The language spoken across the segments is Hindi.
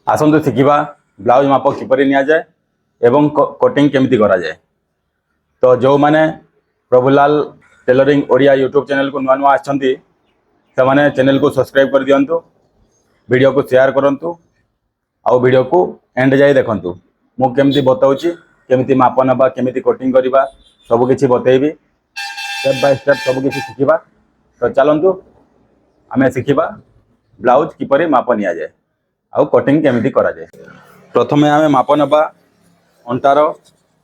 आसतु शिखा ब्लाउज माप किपरि नि जाए एवं कटिंग केमिति करा जाए। तो जो माने Prabhulal tailoring Odia YouTube channel को नुआ नुआ आछंती से माने चैनल को सब्सक्राइब कर दियंतु, वीडियो को शेयर करंतु आउ वीडियो को एंड जाए देखंतु। मु केमिति बताउची केमिति माप नबा केमिति कटिंग करिबा सब किछि बतेइबी, स्टेप बाय स्टेप सब किछि शिखिबा। तो चलंतु आमे शिखिबा ब्लाउज किपरि माप निया जाए आउ कटिंग केमिति करा जाए। प्रथमे आमे माप नबा अंटार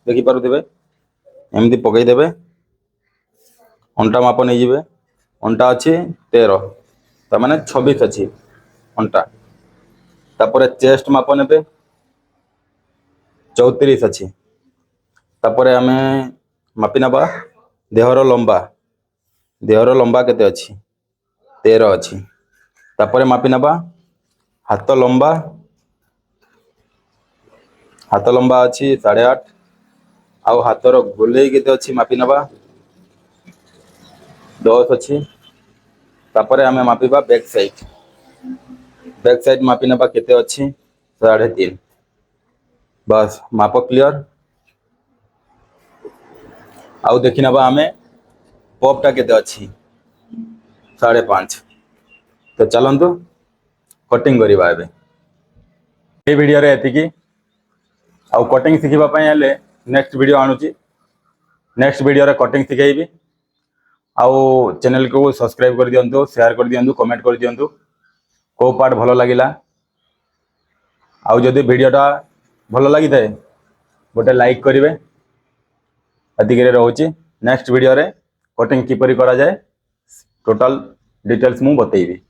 देखि पारुथिबे एमिति पकई देबे, अंटा माप नहीं जिवे। अंटा अच्छी 13 तो माने 26 अच्छी अंटा। तापर चेस्ट माप नेबे 34 अच्छी। तापर आमे मापी नबा देहर लंबा केते अच्छी 13 अच्छी। तापर मापी नबा हाथ लंबा अच्छी 8.5। आउ हाथर गोलेई केते अच्छी मापी नबा 10 अच्छी। तापर आमे मापिबा बैक साइड मापी नबा केते अच्छी 3.5। बस माप क्लियर। आउ देखि नबा आमे पॉपटा केते अच्छी 5.5। तो चलंतु कटिंग करिबा एबे। ए वीडियो रे एतिकी आउ कटिंग शिखिबा पय हेले नेक्स्ट वीडियो आणुची। नेक्स्ट वीडियो रे कटिंग शिखेइबी। आउ चैनल को सब्सक्राइब कर दियंतु, शेयर कर दियंतु, कमेंट कर दियंतु को पार्ट भलो लागिला। आउ जदि वीडियोटा भलो लागि थाए गोटे लाइक करिवे। एतिकी रहउची। नेक्स्ट वीडियो रे कटिंग किपरि करा जाए टोटल डिटेल्स मु बतेइबी।